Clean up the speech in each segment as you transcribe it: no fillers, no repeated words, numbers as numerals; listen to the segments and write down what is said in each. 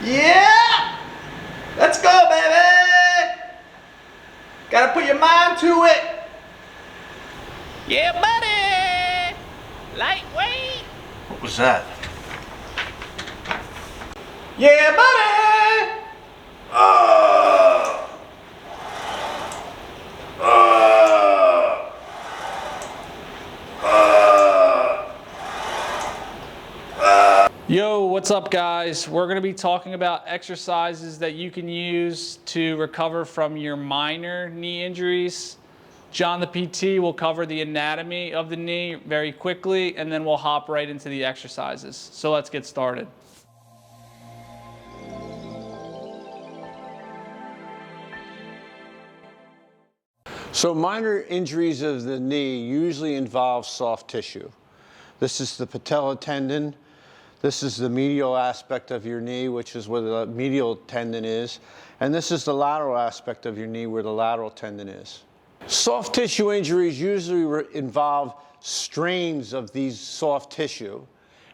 Yeah! Let's go, baby! Gotta put your mind to it. Yeah, buddy! Lightweight! What was that? Yeah, buddy! Yo, what's up guys? We're going to be talking about exercises that you can use to recover from your minor knee injuries. John the PT will cover the anatomy of the knee very quickly, and then we'll hop right into the exercises. So let's get started. So minor injuries of the knee usually involve soft tissue. This is the patella tendon. This is the medial aspect of your knee, which is where the medial tendon is. And this is the lateral aspect of your knee, where the lateral tendon is. Soft tissue injuries usually involve strains of these soft tissue.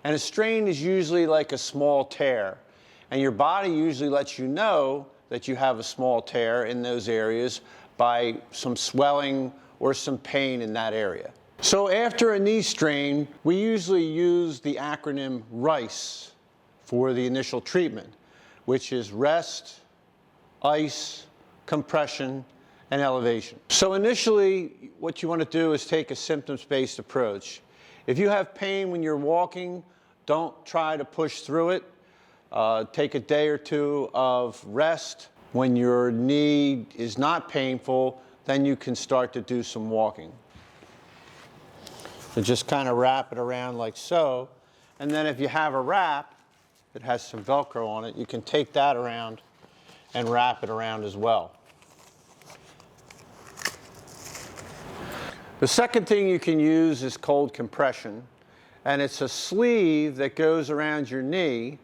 And a strain is usually like a small tear. And your body usually lets you know that you have a small tear in those areas by some swelling or some pain in that area. So after a knee strain, we usually use the acronym RICE for the initial treatment, which is rest, ice, compression, and elevation. So initially, what you want to do is take a symptoms-based approach. If you have pain when you're walking, don't try to push through it. Take a day or two of rest. When your knee is not painful, then you can start to do some walking. So just kind of wrap it around like so. And then if you have a wrap that has some Velcro on it, you can take that around and wrap it around as well. The second thing you can use is cold compression. And it's a sleeve that goes around your knee.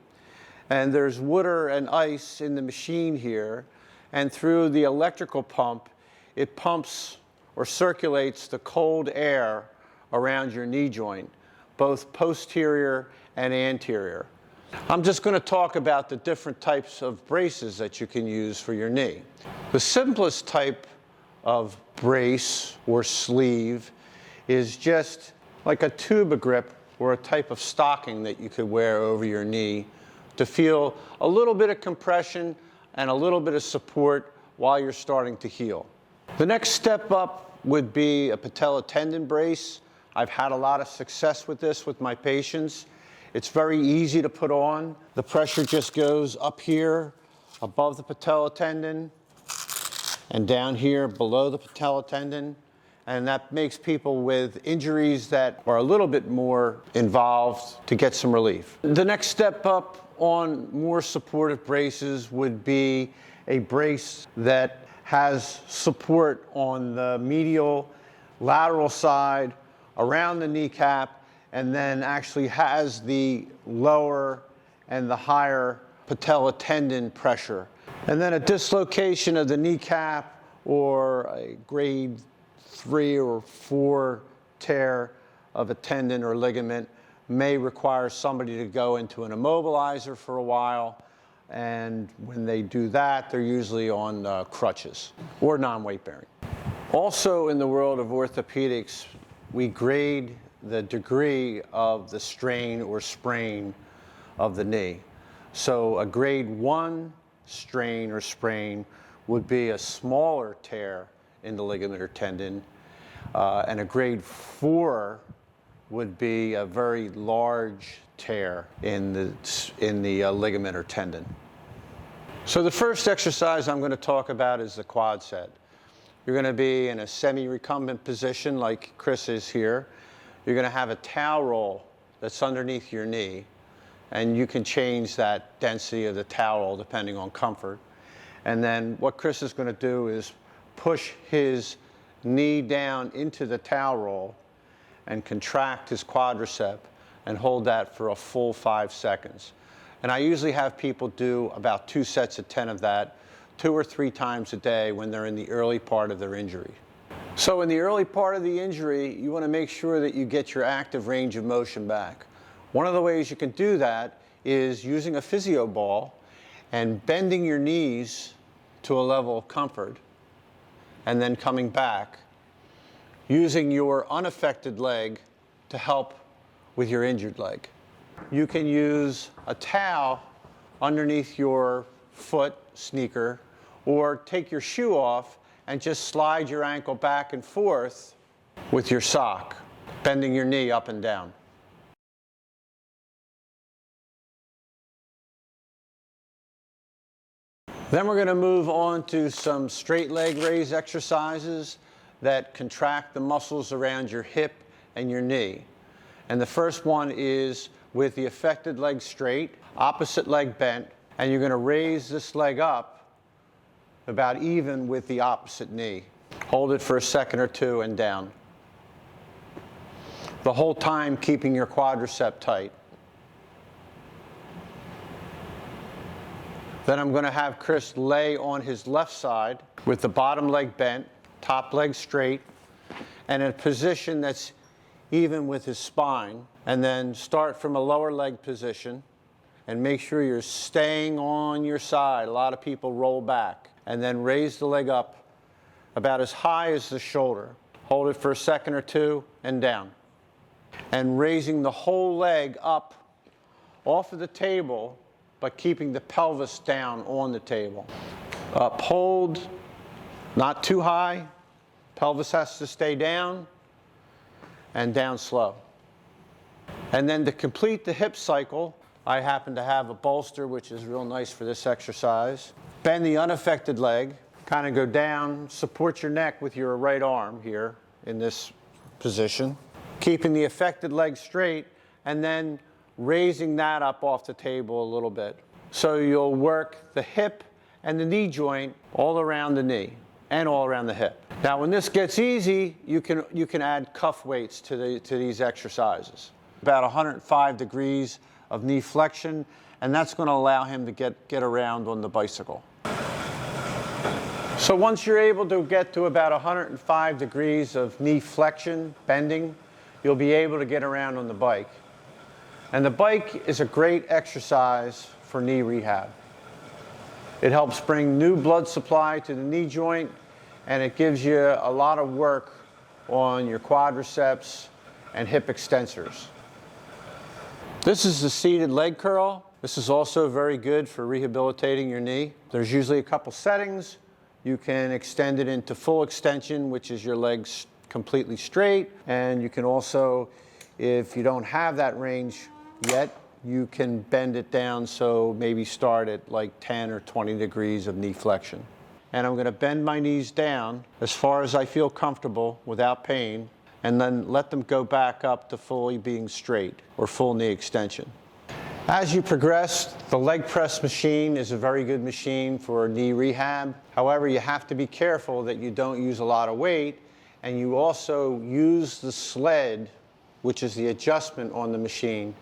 And there's water and ice in the machine here. And through the electrical pump, it pumps or circulates the cold air around your knee joint, both posterior and anterior. I'm just going to talk about the different types of braces that you can use for your knee. The simplest type of brace or sleeve is just like a tuba grip or a type of stocking that you could wear over your knee to feel a little bit of compression and a little bit of support while you're starting to heal. The next step up would be a patella tendon brace. I've had a lot of success with this with my patients. It's very easy to put on. The pressure just goes up here above the patella tendon and down here below the patella tendon. And that makes people with injuries that are a little bit more involved to get some relief. The next step up on more supportive braces would be a brace that has support on the medial, lateral side, around the kneecap, and then actually has the lower and the higher patella tendon pressure. And then a dislocation of the kneecap or a grade 3 or 4 tear of a tendon or ligament may require somebody to go into an immobilizer for a while. And when they do that, they're usually on crutches or non-weight bearing. Also in the world of orthopedics, we grade the degree of the strain or sprain of the knee. So a grade 1 strain or sprain would be a smaller tear in the ligament or tendon, and a grade 4 would be a very large tear in the ligament or tendon. So the first exercise I'm going to talk about is the quad set. You're going to be in a semi-recumbent position like Chris is here. You're going to have a towel roll that's underneath your knee, and you can change that density of the towel roll depending on comfort. And then what Chris is going to do is push his knee down into the towel roll and contract his quadricep and hold that for a full 5 seconds. And I usually have people do about 2 sets of 10 of that 2 or 3 times a day when they're in the early part of their injury. So in the early part of the injury, you want to make sure that you get your active range of motion back. One of the ways you can do that is using a physio ball and bending your knees to a level of comfort, and then coming back, using your unaffected leg to help with your injured leg. You can use a towel underneath your foot, sneaker, or take your shoe off and just slide your ankle back and forth with your sock, bending your knee up and down. Then we're going to move on to some straight leg raise exercises that contract the muscles around your hip and your knee. And the first one is with the affected leg straight, opposite leg bent, and you're going to raise this leg up about even with the opposite knee. Hold it for a second or two and down. The whole time keeping your quadricep tight. Then I'm going to have Chris lay on his left side with the bottom leg bent, top leg straight, and in a position that's even with his spine. And then start from a lower leg position and make sure you're staying on your side. A lot of people roll back. And then raise the leg up about as high as the shoulder. Hold it for a second or two and down. And raising the whole leg up off of the table, but keeping the pelvis down on the table. Up, hold, not too high. Pelvis has to stay down, and down slow. And then to complete the hip cycle, I happen to have a bolster, which is real nice for this exercise. Bend the unaffected leg, kind of go down, support your neck with your right arm here in this position. Keeping the affected leg straight, and then raising that up off the table a little bit. So you'll work the hip and the knee joint all around the knee and all around the hip. Now when this gets easy, you can add cuff weights to these exercises. About 105 degrees of knee flexion, and that's going to allow him to get around on the bicycle. So once you're able to get to about 105 degrees of knee flexion, bending, you'll be able to get around on the bike. And the bike is a great exercise for knee rehab. It helps bring new blood supply to the knee joint, and it gives you a lot of work on your quadriceps and hip extensors. This is the seated leg curl. This is also very good for rehabilitating your knee. There's usually a couple settings. You can extend it into full extension, which is your legs completely straight. And you can also, if you don't have that range yet, you can bend it down, so maybe start at like 10 or 20 degrees of knee flexion. And I'm going to bend my knees down as far as I feel comfortable without pain, and then let them go back up to fully being straight or full knee extension. As you progress, the leg press machine is a very good machine for knee rehab. However, you have to be careful that you don't use a lot of weight, and you also use the sled, which is the adjustment on the machine,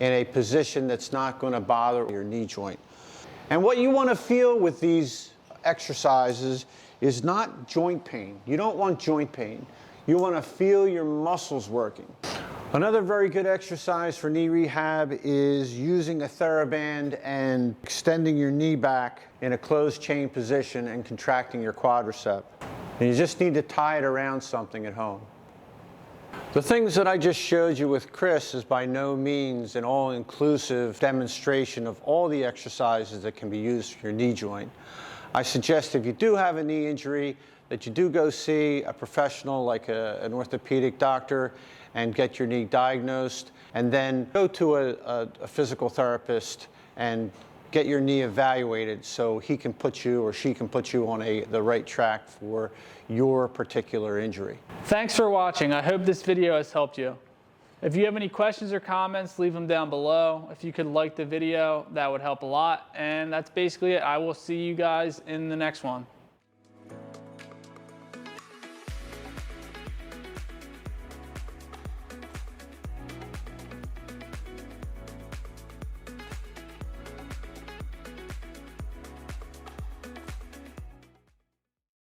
in a position that's not going to bother your knee joint. And what you want to feel with these exercises is not joint pain. You don't want joint pain. You want to feel your muscles working. Another very good exercise for knee rehab is using a TheraBand and extending your knee back in a closed chain position and contracting your quadricep. And you just need to tie it around something at home. The things that I just showed you with Chris is by no means an all-inclusive demonstration of all the exercises that can be used for your knee joint. I suggest if you do have a knee injury that you do go see a professional like an orthopedic doctor and get your knee diagnosed, and then go to a physical therapist and get your knee evaluated so he can put you or she can put you on the right track for your particular injury. Thanks for watching. I hope this video has helped you. If you have any questions or comments, leave them down below. If you could like the video, that would help a lot. And that's basically it. I will see you guys in the next one.